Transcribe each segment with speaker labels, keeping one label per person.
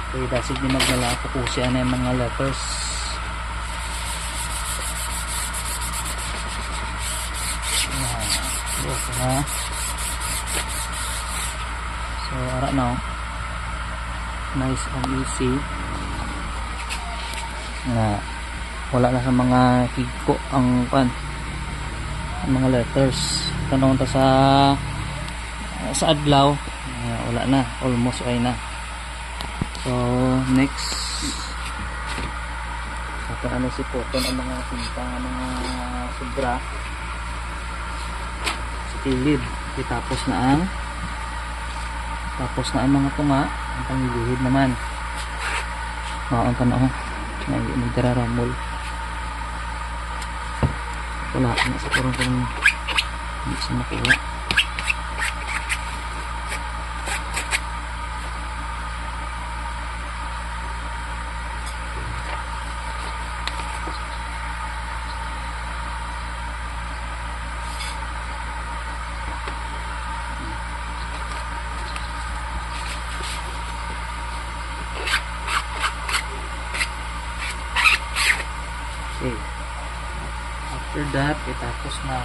Speaker 1: kaya dasig ni magmala kukusian na yung mga letters. Na so ara na nice and easy na wala na sa mga higko ang mga letters tanong ta sa adlaw wala na, almost ay na. So next ano si Poton ang mga tinta ng mga sobra sa kilid tapos na ang mga tunga ang pangilihid naman ang tanong na magdararamol wala na sa kurang kung hindi siya makuha. Okay. After that, tapos na.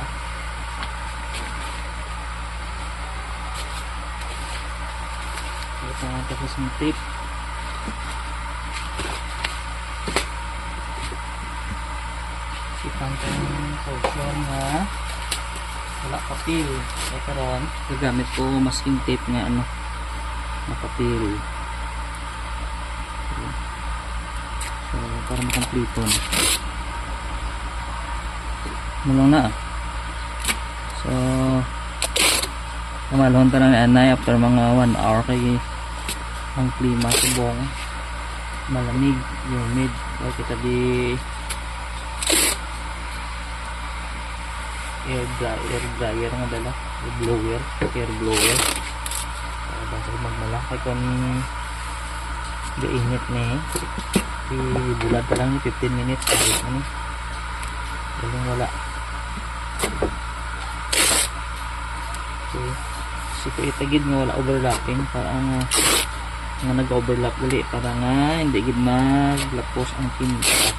Speaker 1: Tapos yung tape. Sipan ko yung portion na wala papel. So karon gagamit ko masking tape nga na papel. So para makomplito na. Mulong na so kamalon ta na anay after mga 1 hour kay ang klima subong malamig humid kaya kita di air dryer nga dala air blower para basta magmalakay kung gainit ni bulat pa lang ni 15 minutes walang wala. Okay. So itagid nga wala overlapping para nga nag-overlap uli para nga hindi gid maglapos ang tinta.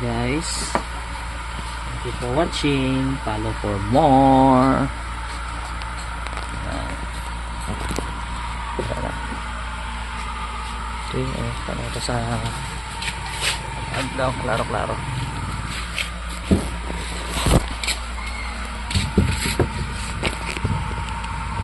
Speaker 1: Guys, thank you for watching. Follow for more. Okay, para sa adlaw klaro-klaro.